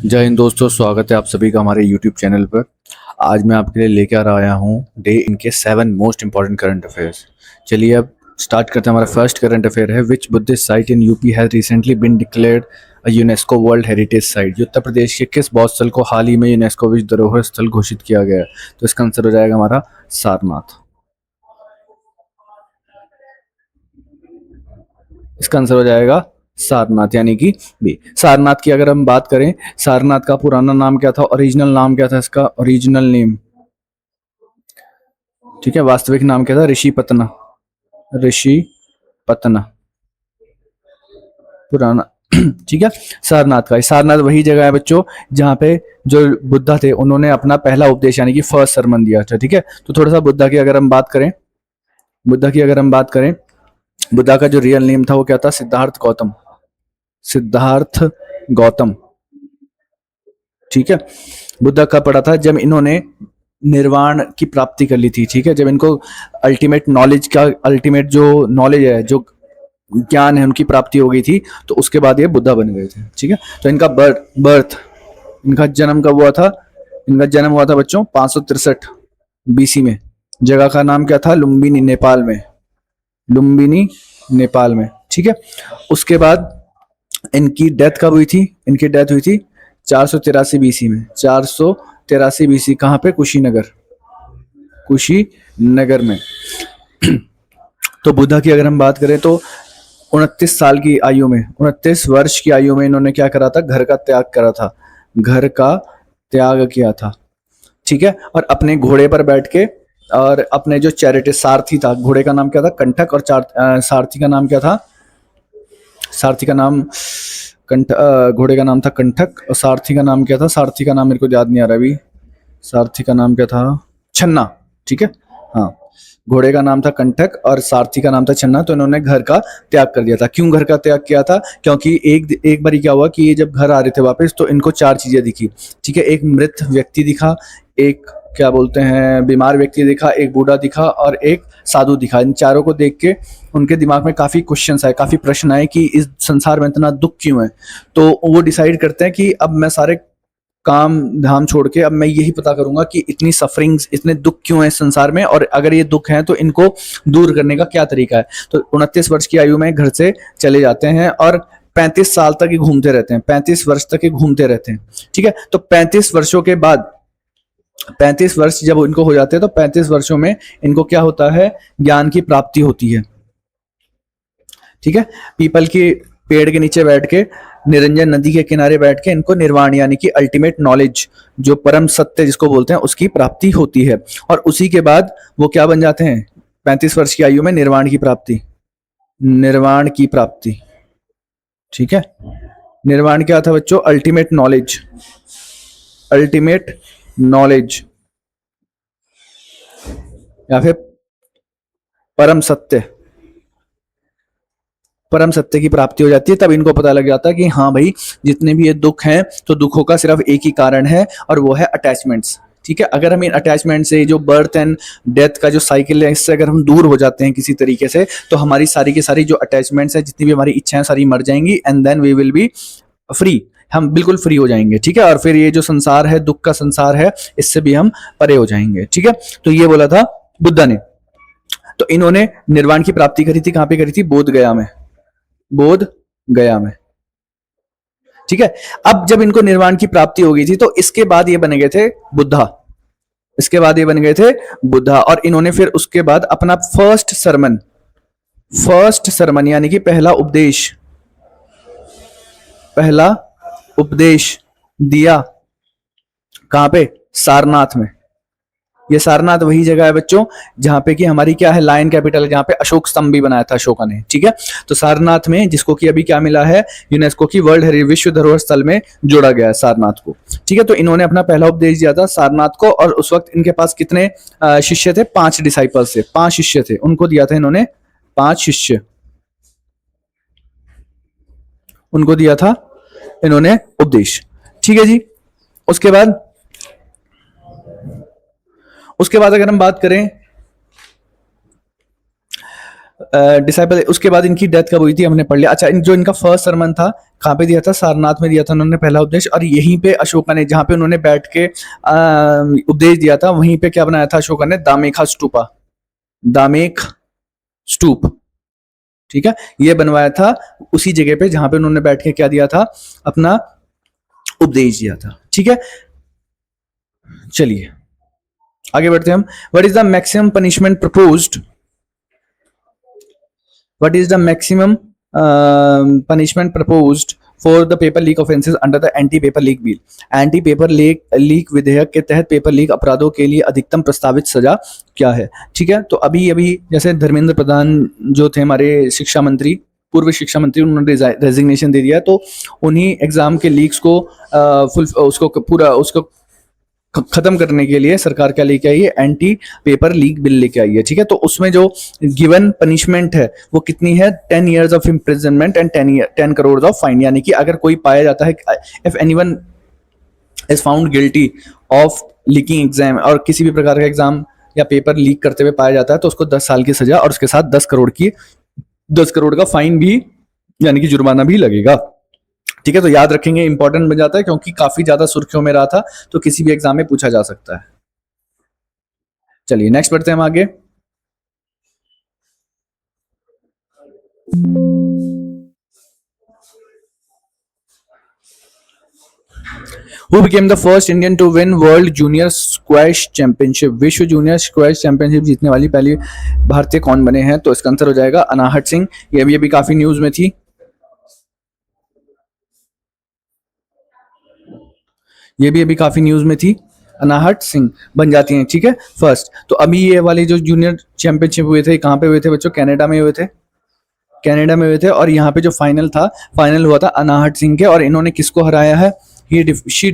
जय हिंद दोस्तों, स्वागत है आप सभी का हमारे YouTube चैनल पर। आज मैं आपके लिए लेकर आया हूँ डे इनके 7 मोस्ट इंपॉर्टेंट करंट अफेयर्स। चलिए अब स्टार्ट करते हैं। हमारा फर्स्ट करंट अफेयर है, which buddhist site in UP has recently been declared a UNESCO world heritage site. Uttar Pradesh के किस बौद्ध स्थल को हाल ही में यूनेस्को विश्व धरोहर स्थल घोषित किया गया है? तो इसका आंसर हो जाएगा हमारा सारनाथ। इसका आंसर हो जाएगा सारनाथ यानी कि बी। सारनाथ की अगर हम बात करें, सारनाथ का पुराना नाम क्या था, ओरिजिनल नाम क्या था, इसका ओरिजिनल नेम, ठीक है, वास्तविक नाम क्या था? ऋषि पतना। ऋषि पतना पुराना ठीक है। सारनाथ का, सारनाथ वही जगह है बच्चों जहाँ पे जो बुद्धा थे उन्होंने अपना पहला उपदेश यानी कि फर्स्ट सरमन दिया था। ठीक है, तो थोड़ा सा बुद्धा की अगर हम बात करें, बुद्धा की अगर हम बात करें, बुद्धा का जो रियल नेम था वो क्या था? सिद्धार्थ गौतम। सिद्धार्थ गौतम, ठीक है। बुद्धा कब पड़ा था? जब इन्होंने निर्वाण की प्राप्ति कर ली थी। ठीक है, जब इनको अल्टीमेट नॉलेज का, अल्टीमेट जो नॉलेज है, जो ज्ञान है, उनकी प्राप्ति हो गई थी, तो उसके बाद ये बुद्धा बन गए थे। ठीक है, तो इनका बर्थ, इनका जन्म कब हुआ था? इनका जन्म हुआ था बच्चों 563 बीसी में। जगह का नाम क्या था? लुम्बिनी, नेपाल में। लुम्बिनी, नेपाल में। ठीक है, उसके बाद इनकी डेथ कब हुई थी? इनकी डेथ हुई थी 483 बीसी में। 483 बीसी, कहाँ पे? कुशीनगर, कुशीनगर में। तो बुद्धा की अगर हम बात करें तो 29 साल की आयु में, 29 वर्ष की आयु में इन्होंने क्या करा था? घर का त्याग करा था। घर का त्याग किया था। ठीक है, और अपने घोड़े पर बैठ के, और अपने जो चैरिटी, सारथी था, घोड़े का नाम क्या था? कंठक, और सारथी का नाम क्या था? सारथी का नाम घोड़े का नाम था कंठक, और सारथी का नाम क्या था? सारथी का नाम मेरे को याद नहीं आ रहा अभी। सारथी का नाम क्या था? छन्ना। ठीक है, हाँ, घोड़े का नाम था कंठक और सारथी का नाम था छन्ना। तो इन्होंने घर का त्याग कर दिया था। क्यों घर का त्याग किया था? क्योंकि एक बार क्या हुआ कि ये जब घर आ रहे थे वापस, तो इनको 4 चीजें दिखी। ठीक है, एक मृत व्यक्ति दिखा, एक क्या बोलते हैं बीमार व्यक्ति दिखा, एक बूढ़ा दिखा, और एक साधु दिखा। इन चारों को देख के उनके दिमाग में काफी क्वेश्चंस आए, काफी प्रश्न आए कि इस संसार में इतना दुख क्यों है। तो वो डिसाइड करते हैं कि अब मैं सारे काम धाम छोड़ के अब मैं यही पता करूंगा कि इतनी सफरिंग्स, इतने दुख क्यों है संसार में, और अगर ये दुख है तो इनको दूर करने का क्या तरीका है। तो 29 वर्ष की आयु में घर से चले जाते हैं और 35 साल तक ही घूमते रहते हैं। 35 वर्ष तक ही घूमते रहते हैं। ठीक है, तो 35 वर्षों के बाद, 35 वर्ष जब इनको हो जाते हैं, तो 35 वर्षों में इनको क्या होता है? ज्ञान की प्राप्ति होती है। ठीक है, पीपल की पेड़ के नीचे बैठ के, निरंजन नदी के किनारे बैठ के इनको निर्वाण यानी कि अल्टीमेट नॉलेज, जो परम सत्य जिसको बोलते हैं, उसकी प्राप्ति होती है। और उसी के बाद वो क्या बन जाते हैं? 35 वर्ष की आयु में निर्वाण की प्राप्ति। निर्वाण की प्राप्ति, ठीक है। निर्वाण क्या था बच्चों? Ultimate knowledge. अल्टीमेट नॉलेज या फिर परम सत्य, परम सत्य की प्राप्ति हो जाती है। तब इनको पता लग जाता है कि हाँ भाई, जितने भी ये दुख हैं, तो दुखों का सिर्फ एक ही कारण है, और वो है अटैचमेंट्स। ठीक है, अगर हम इन अटैचमेंट से, जो बर्थ एंड डेथ का जो साइकिल है, इससे अगर हम दूर हो जाते हैं किसी तरीके से, तो हमारी सारी की सारी जो अटैचमेंट्स है, जितनी भी हमारी इच्छाएं, सारी मर जाएंगी, and then we will be free. हम बिल्कुल फ्री हो जाएंगे। ठीक है, और फिर ये जो संसार है, दुख का संसार है, इससे भी हम परे हो जाएंगे। ठीक है, तो ये बोला था बुद्धा ने। तो इन्होंने निर्वाण की प्राप्ति करी थी, कहां पे करी थी? बोध गया में। बोध गया में। ठीक है, अब जब इनको निर्वाण की प्राप्ति हो गई थी, तो इसके बाद ये बन गए थे बुद्धा। इसके बाद ये बन गए थे बुद्धा, और इन्होंने फिर उसके बाद अपना फर्स्ट सरमन यानी कि पहला उपदेश, पहला उपदेश दिया कहां पे? सारनाथ में। ये सारनाथ वही जगह है बच्चों जहां पे कि हमारी क्या है? लायन कैपिटल है, जहां पे अशोक स्तंभ भी बनाया था अशोका ने। ठीक है, तो सारनाथ में, जिसको कि अभी क्या मिला है? यूनेस्को की वर्ल्ड हेरिटेज, विश्व धरोहर स्थल में जोड़ा गया है सारनाथ को। ठीक है, तो इन्होंने अपना पहला उपदेश दिया था सारनाथ को, और उस वक्त इनके पास कितने शिष्य थे? 5 डिसाइपल्स थे, 5 शिष्य थे। उनको दिया था इन्होंने 5 शिष्य, उनको दिया था इन्होंने उपदेश। ठीक है जी, उसके बाद, उसके बाद अगर हम बात करें, डिसाइपल, उसके बाद इनकी डेथ कब हुई थी हमने पढ़ लिया। अच्छा, जो इनका फर्स्ट सरमन था कहाँ पे दिया था, सारनाथ में दिया था उन्होंने पहला उपदेश, और यहीं पे अशोका ने, जहाँ पे उन्होंने बैठ के उपदेश दिया था, वहीं पे क्या बनाया था अशोका ने, दामेखा स्तूपा, दामेक स्तूप, ठीक है, ये बनवाया था उसी जगह पे जहां पे उन्होंने बैठ के क्या दिया था, अपना उपदेश दिया था। ठीक है, चलिए आगे बढ़ते हैं हम। What is the maximum punishment proposed, what is the maximum punishment proposed for the paper leak offenses under the anti paper leak bill? Anti paper leak विधेयक के तहत पेपर लीक अपराधों के लिए अधिकतम प्रस्तावित सजा क्या है? ठीक है, तो अभी अभी जैसे धर्मेंद्र प्रधान जो थे हमारे शिक्षा मंत्री, पूर्व शिक्षा मंत्री, उन्होंने रेजिग्नेशन दे दिया, तो उन्हीं एग्जाम के लीक्स को उसको पूरा उसको खत्म करने के लिए सरकार क्या लेके आई है, एंटी पेपर लीक बिल लेके आई है। ठीक है, तो उसमें जो गिवन पनिशमेंट है वो कितनी है, 10 years of imprisonment and 10 crore of fine, यानी कि अगर कोई पाया जाता है, if anyone is found guilty of leaking exam, और किसी भी प्रकार का एग्जाम या पेपर लीक करते हुए पाया जाता है, तो उसको 10 साल की सजा और उसके साथ 10 करोड़ का फाइन भी, यानी कि जुर्माना भी लगेगा। ठीक है, तो याद रखेंगे, इंपॉर्टेंट बन जाता है क्योंकि काफी ज्यादा सुर्खियों में रहा था, तो किसी भी एग्जाम में पूछा जा सकता है। चलिए नेक्स्ट बढ़ते हैं हम आगे। Who became the first Indian to win World Junior Squash Championship? विश्व जूनियर स्क्वैश चैंपियनशिप जीतने वाली पहली भारतीय कौन बने हैं? तो इसका आंसर हो जाएगा अनाहट सिंह। ये भी काफी न्यूज में थी, ये भी अभी काफी न्यूज में थी, अनाहट सिंह बन जाती हैं। ठीक है, फर्स्ट। तो अभी ये वाली जो जूनियर चैंपियनशिप हुए थे, कहाँ पे हुए थे बच्चों? कनाडा में हुए थे, कनाडा में हुए थे, और यहाँ पे जो फाइनल था, फाइनल हुआ था अनाहट सिंह के, और इन्होंने किसको हराया है? शी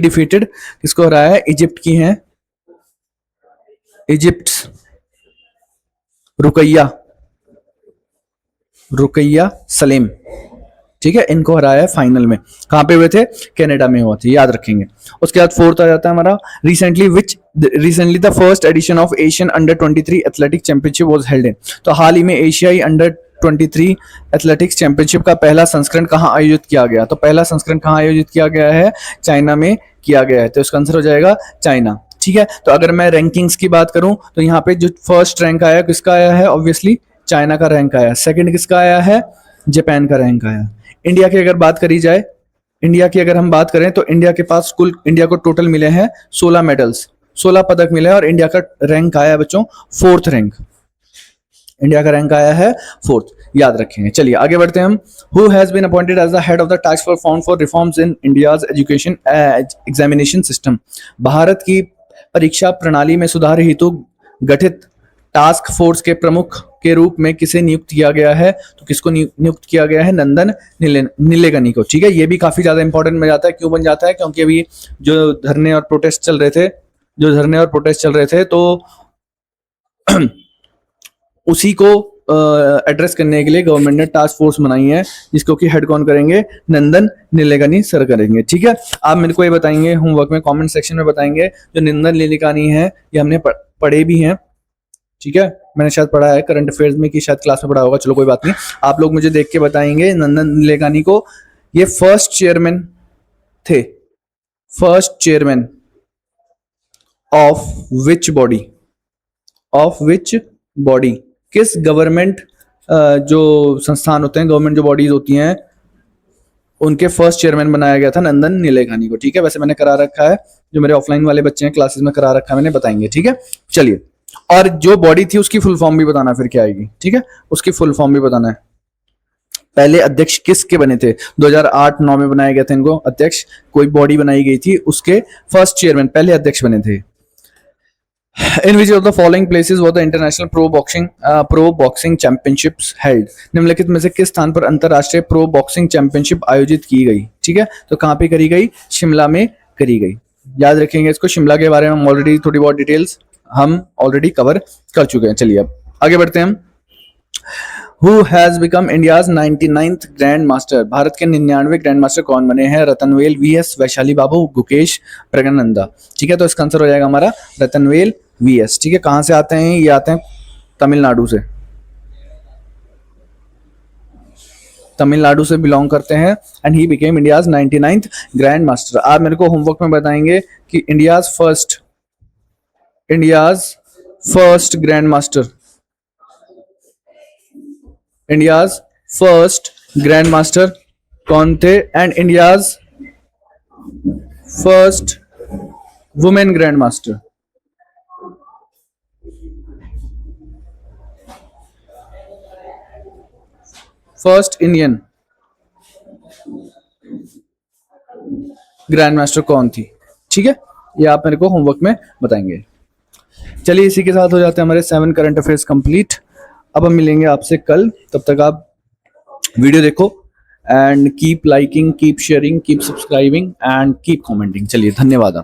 डिफीटेड किसको हराया है? इजिप्ट की हैं, इजिप्ट रुकैया सलेम। ठीक है, इनको हराया है फाइनल में। कहां पे हुए थे? कनाडा में हुआ थे, याद रखेंगे। उसके बाद फोर्थ आ जाता है हमारा, recently the first edition of Asian under 23 athletic championship was held in. तो हाल ही में एशियाई अंडर 23 एथलेटिक्स चैंपियनशिप का पहला संस्करण कहां आयोजित किया गया? तो पहला संस्करण कहां आयोजित किया गया है? चाइना में किया गया है, तो इसका आंसर हो जाएगा चाइना। ठीक है, तो अगर मैं रैंकिंग्स की बात करूं तो यहाँ पे जो फर्स्ट रैंक आया किसका आया है? ऑब्वियसली चाइना का रैंक आया। सेकंड किसका आया है? जापान का रैंक आया। इंडिया की अगर बात करी जाए, इंडिया की अगर हम बात करें तो इंडिया के पास कुल, इंडिया को टोटल मिले हैं 16 मेडल्स, 16 पदक मिले हैं, और इंडिया का रैंक आया है बच्चों फोर्थ रैंक, इंडिया का रैंक आया है फोर्थ, याद रखेंगे। चलिए आगे बढ़ते हैं हम। Who has been appointed as the head of the task force found for reforms in India's education examination system? Bharat की परीक्षा प्रणाली में सुधार हेतु गठित टास्क फोर्स के प्रमुख के रूप में किसे नियुक्त किया गया है? तो किसको नियुक्त किया गया है? नंदन नीलेकनी को। ठीक है, ये भी काफी ज्यादा इंपॉर्टेंट बन जाता है। क्यों बन जाता है? क्योंकि अभी जो धरने और प्रोटेस्ट चल रहे थे, तो उसी को एड्रेस करने के लिए गवर्नमेंट ने टास्क फोर्स बनाई है, जिसको कि हेड कौन करेंगे? नंदन नीलेकनी सर करेंगे। ठीक है, आप मेरे को ये बताएंगे होमवर्क में, कमेंट सेक्शन में बताएंगे, जो नंदन नीलेकनी है ये हमने पढ़े भी हैं। ठीक है, मैंने शायद पढ़ा है करंट अफेयर्स में, कि शायद क्लास में पढ़ा होगा, चलो कोई बात नहीं, आप लोग मुझे देख के बताएंगे। नंदन नीलेकनी को ये फर्स्ट चेयरमैन थे, first chairman of which body, किस गवर्नमेंट जो संस्थान होते हैं, गवर्नमेंट जो बॉडीज होती हैं, उनके फर्स्ट चेयरमैन बनाया गया था नंदन नीलेकनी को। ठीक है, वैसे मैंने करा रखा है, जो मेरे ऑफलाइन वाले बच्चे हैं क्लासेस में करा रखा है मैंने, बताएंगे। ठीक है, चलिए, और जो बॉडी थी उसकी फुल फॉर्म भी बताना फिर क्या आएगी। ठीक है, उसकी फुल फॉर्म भी बताना है। पहले अध्यक्ष किसके बने थे? 2008-9 में बनाए गए थे इनको अध्यक्ष, कोई बॉडी बनाई गई थी, उसके फर्स्ट चेयरमैन पहले अध्यक्ष बने थे। In which of the following places was the international pro boxing championships held? निम्नलिखित में से किस स्थान पर अंतरराष्ट्रीय प्रो बॉक्सिंग चैंपियनशिप आयोजित की गई? ठीक है, तो कहां पे करी गई? शिमला में करी गई, याद रखेंगे इसको। शिमला के बारे में हम ऑलरेडी थोड़ी बहुत डिटेल्स हम ऑलरेडी कवर कर चुके हैं। चलिए अब आगे बढ़ते हैं हम। Who has become India's 99th grand master? Bharat के 99वें ग्रैंड मास्टर कौन बने हैं? रतनवेल वीएस, वैशाली बाबू, गुकेश प्रज्ञानंदा। ठीक है, तो इसका आंसर हो जाएगा हमारा रतनवेल वीएस। ठीक है, कहां से आते हैं? ये आते हैं तमिलनाडु से, तमिलनाडु से बिलोंग करते हैं and he became India's 99th grand master. आप मेरे को होमवर्क में बताएंगे कि India's first grand master, India's first grand master कौन थे, and India's first women grand master. First Indian grand master कौन थी, ठीक है, ये आप मेरे को होमवर्क में बताएंगे। चलिए इसी के साथ हो जाते हैं हमारे 7 करंट अफेयर्स कंप्लीट। अब हम मिलेंगे आपसे कल, तब तक आप वीडियो देखो and keep liking, keep sharing, keep subscribing and keep commenting. चलिए धन्यवाद।